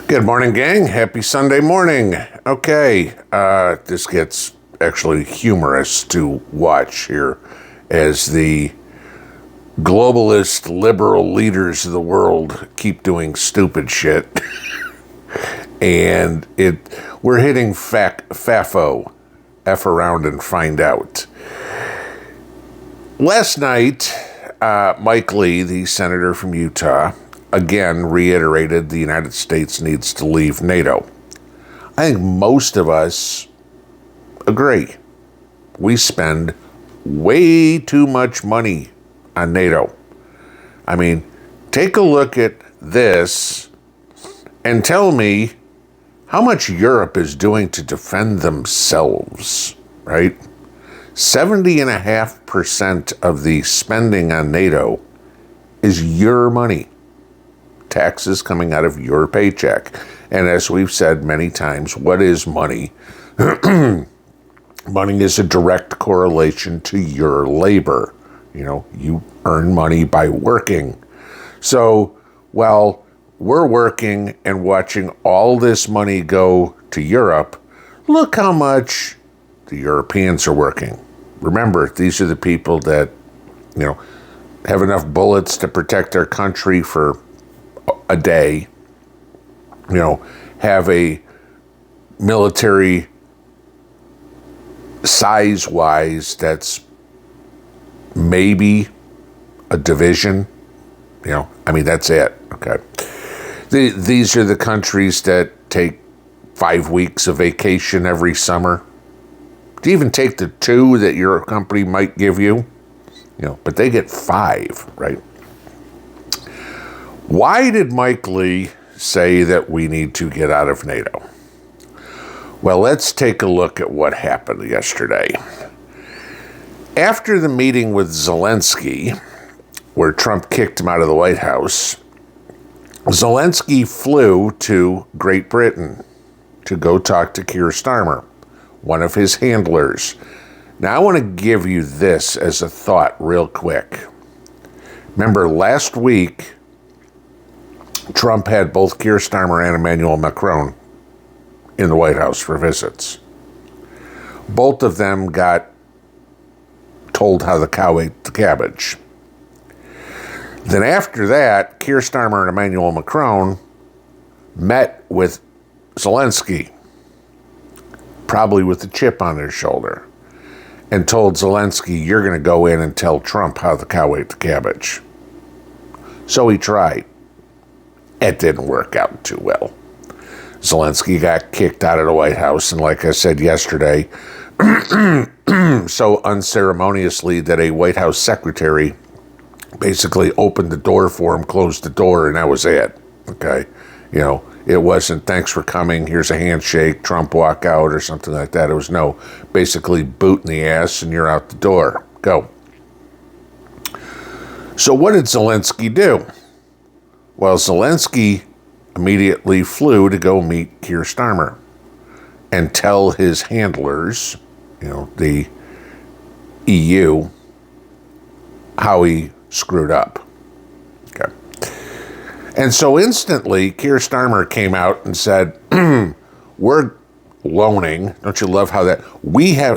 Good morning, gang. Happy Sunday morning. Okay, this gets actually humorous to watch here as the globalist liberal leaders of the world keep doing stupid shit. And we're hitting FAFO, F around and find out. Last night, Mike Lee, the senator from Utah, again reiterated the United States needs to leave NATO. I think most of us agree. We spend way too much money on NATO. I mean, take a look at this and tell me how much Europe is doing to defend themselves, right? 70.5% of the spending on NATO is your money. Taxes coming out of your paycheck. And as we've said many times, what is money? Money is a direct correlation to your labor. You know, you earn money by working. So while we're working and watching all this money go to Europe, look how much the Europeans are working. Remember, these are the people that, have enough bullets to protect their country for a day, have a military size-wise that's maybe a division, that's it, okay? These are the countries that take 5 weeks of vacation every summer. Do you even take the 2 that your company might give you? But they get 5, right? Why did Mike Lee say that we need to get out of NATO? Well, let's take a look at what happened yesterday. After the meeting with Zelensky, where Trump kicked him out of the White House, Zelensky flew to Great Britain to go talk to Keir Starmer, one of his handlers. Now, I want to give you this as a thought real quick. Remember, last week, Trump had both Keir Starmer and Emmanuel Macron in the White House for visits. Both of them got told how the cow ate the cabbage. Then after that, Keir Starmer and Emmanuel Macron met with Zelensky, probably with a chip on their shoulder, and told Zelensky, you're going to go in and tell Trump how the cow ate the cabbage. So he tried. It didn't work out too well. Zelensky got kicked out of the White House, and like I said yesterday, so unceremoniously that a White House secretary basically opened the door for him, closed the door, and that was it. Okay? It wasn't, thanks for coming, here's a handshake, Trump walk out, or something like that. It was basically boot in the ass, and you're out the door. Go. So what did Zelensky do? Well, Zelensky immediately flew to go meet Keir Starmer and tell his handlers, the EU, how he screwed up. Okay. And so instantly, Keir Starmer came out and said, we're loaning. Don't you love how the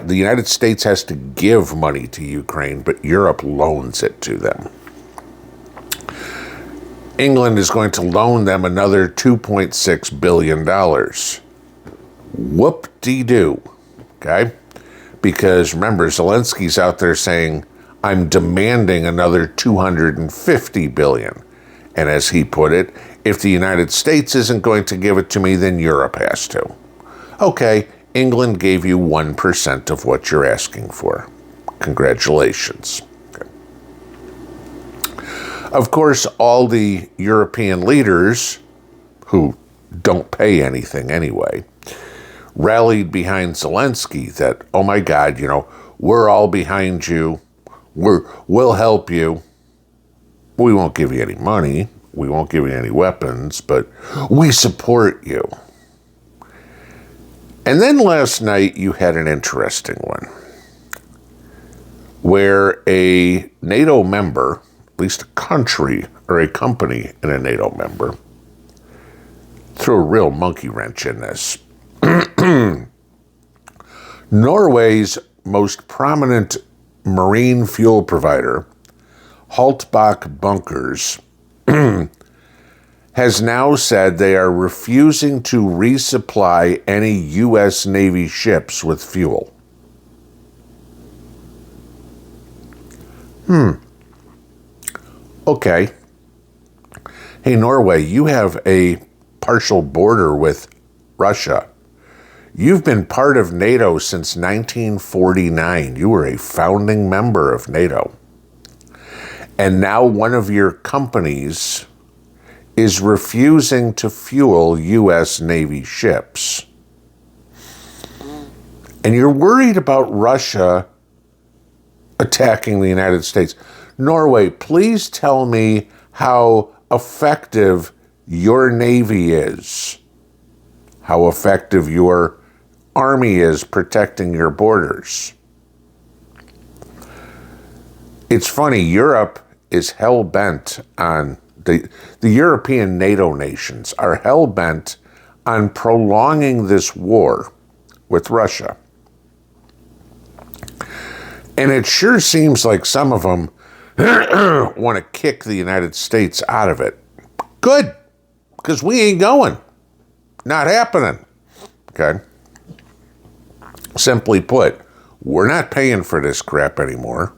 United States has to give money to Ukraine, but Europe loans it to them. England is going to loan them another $2.6 billion. Whoop-de-doo, okay? Because remember, Zelensky's out there saying, I'm demanding another $250 billion. And as he put it, if the United States isn't going to give it to me, then Europe has to. Okay, England gave you 1% of what you're asking for. Congratulations. Of course, all the European leaders, who don't pay anything anyway, rallied behind Zelensky that, oh my God, we're all behind you. We'll help you. We won't give you any money. We won't give you any weapons, but we support you. And then last night you had an interesting one where a NATO member, at least a country or a company in a NATO member, threw a real monkey wrench in this. Norway's most prominent marine fuel provider, Haltbach Bunkers, has now said they are refusing to resupply any U.S. Navy ships with fuel. Okay. Hey, Norway, you have a partial border with Russia. You've been part of NATO since 1949. You were a founding member of NATO. And now one of your companies is refusing to fuel U.S. Navy ships. And you're worried about Russia attacking the United States. Norway, please tell me how effective your Navy is, how effective your Army is protecting your borders. It's funny, Europe is hell-bent on, the European NATO nations are hell-bent on prolonging this war with Russia. And it sure seems like some of them want to kick the United States out of it. Good, because we ain't going. Not happening. Okay? Simply put, we're not paying for this crap anymore.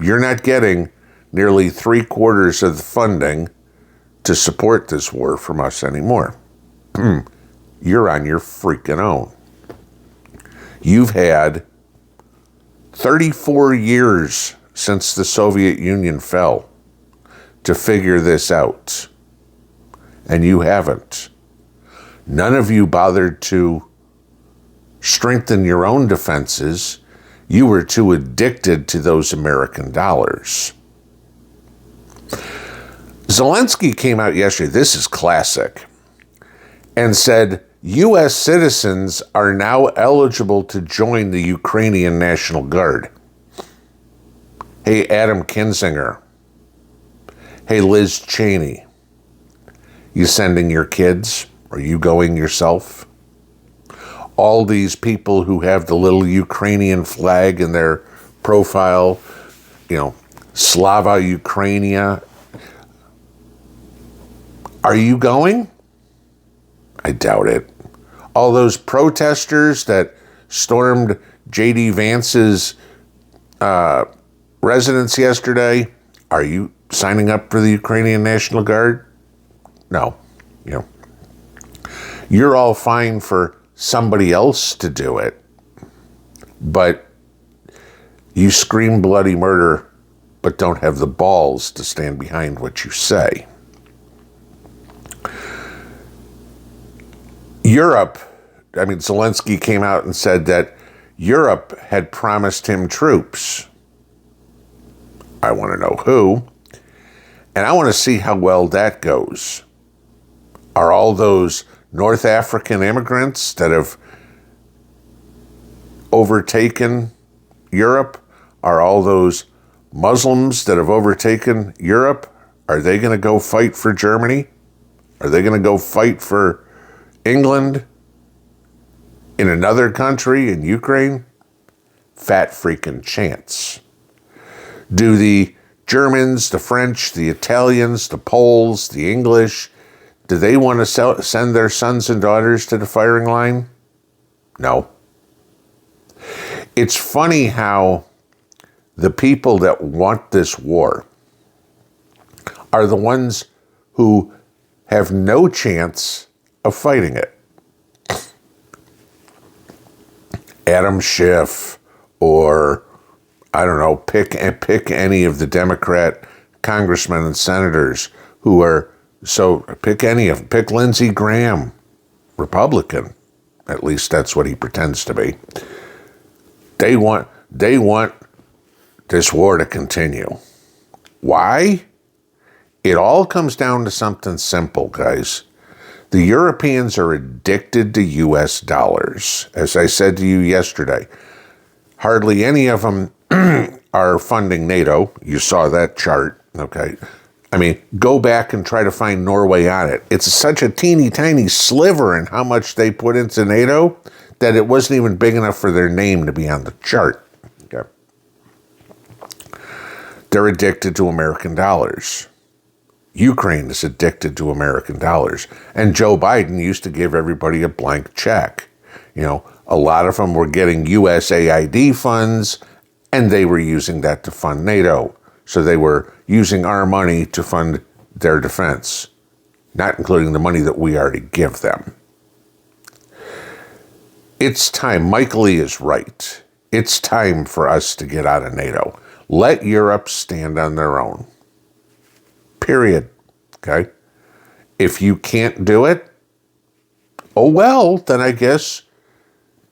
You're not getting nearly 3/4 of the funding to support this war from us anymore. You're on your freaking own. You've had 34 years since the Soviet Union fell to figure this out. And you haven't. None of you bothered to strengthen your own defenses. You were too addicted to those American dollars. Zelensky came out yesterday, this is classic, and said U.S. citizens are now eligible to join the Ukrainian National Guard. Hey, Adam Kinzinger. Hey, Liz Cheney. You sending your kids? Are you going yourself? All these people who have the little Ukrainian flag in their profile, Slava Ukrainia. Are you going? I doubt it. All those protesters that stormed J.D. Vance's residence yesterday, are you signing up for the Ukrainian National Guard? No. You're all fine for somebody else to do it, but you scream bloody murder, but don't have the balls to stand behind what you say. Europe, Zelensky came out and said that Europe had promised him troops. I want to know who, and I want to see how well that goes. Are all those North African immigrants that have overtaken Europe, are all those Muslims that have overtaken Europe, are they going to go fight for Germany? Are they going to go fight for England, in another country, in Ukraine? Fat freaking chance. Do the Germans, the French, the Italians, the Poles, the English, do they want to send their sons and daughters to the firing line? No. It's funny how the people that want this war are the ones who have no chance of fighting it. Adam Schiff, or I don't know, pick any of the Democrat congressmen and senators who are, pick any of them. Pick Lindsey Graham, Republican. At least that's what he pretends to be. They want this war to continue. Why? It all comes down to something simple, guys. The Europeans are addicted to U.S. dollars. As I said to you yesterday, hardly any of them are funding NATO. You saw that chart, okay? I mean, go back and try to find Norway on it. It's such a teeny tiny sliver in how much they put into NATO that it wasn't even big enough for their name to be on the chart. Okay. They're addicted to American dollars. Ukraine is addicted to American dollars. And Joe Biden used to give everybody a blank check. You know, a lot of them were getting USAID funds, and they were using that to fund NATO. So they were using our money to fund their defense, not including the money that we already give them. It's time. Michael Lee is right. It's time for us to get out of NATO. Let Europe stand on their own. Period. Okay? If you can't do it, oh well, then I guess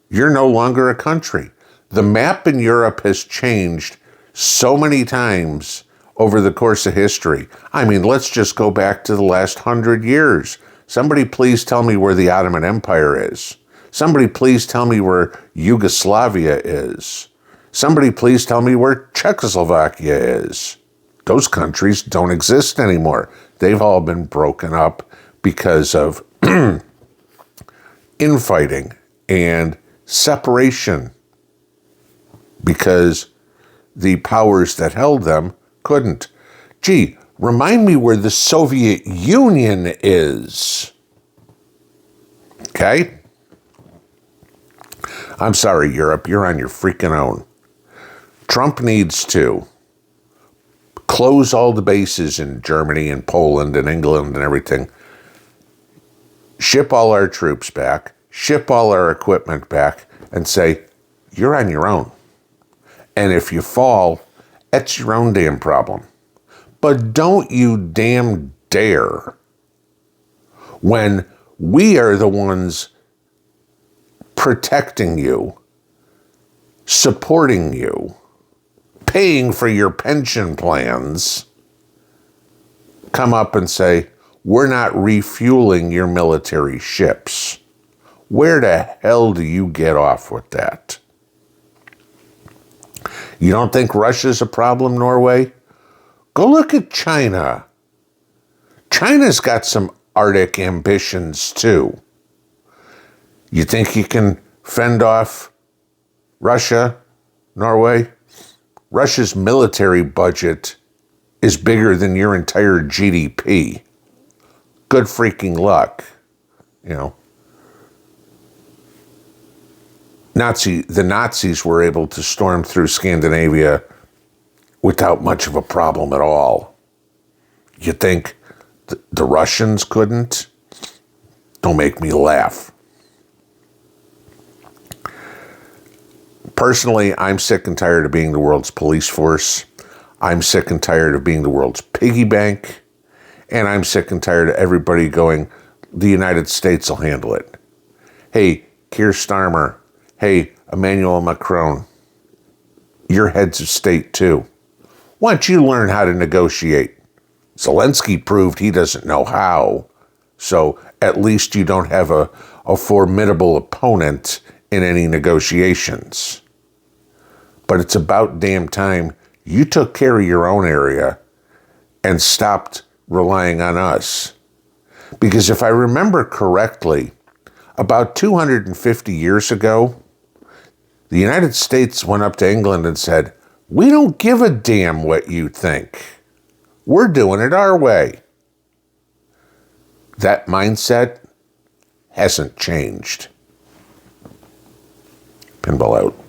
you're no longer a country. The map in Europe has changed so many times over the course of history. I mean, let's just go back to the last 100 years. Somebody please tell me where the Ottoman Empire is. Somebody please tell me where Yugoslavia is. Somebody please tell me where Czechoslovakia is. Those countries don't exist anymore. They've all been broken up because of infighting and separation, because the powers that held them couldn't. Gee, remind me where the Soviet Union is. Okay? I'm sorry, Europe, you're on your freaking own. Trump needs to close all the bases in Germany and Poland and England and everything. Ship all our troops back, ship all our equipment back, and say, you're on your own. And if you fall, that's your own damn problem. But don't you damn dare, when we are the ones protecting you, supporting you, paying for your pension plans, come up and say, we're not refueling your military ships. Where the hell do you get off with that? You don't think Russia's a problem, Norway? Go look at China. China's got some Arctic ambitions, too. You think you can fend off Russia, Norway? Russia's military budget is bigger than your entire GDP. Good freaking luck, you know. The Nazis were able to storm through Scandinavia without much of a problem at all. You think the Russians couldn't? Don't make me laugh. Personally, I'm sick and tired of being the world's police force. I'm sick and tired of being the world's piggy bank. And I'm sick and tired of everybody going, the United States will handle it. Hey, Keir Starmer. Hey, Emmanuel Macron. You're heads of state too. Why don't you learn how to negotiate? Zelensky proved he doesn't know how. So at least you don't have a formidable opponent in any negotiations. But it's about damn time you took care of your own area and stopped relying on us. Because if I remember correctly, about 250 years ago, the United States went up to England and said, we don't give a damn what you think. We're doing it our way. That mindset hasn't changed. Pinball out.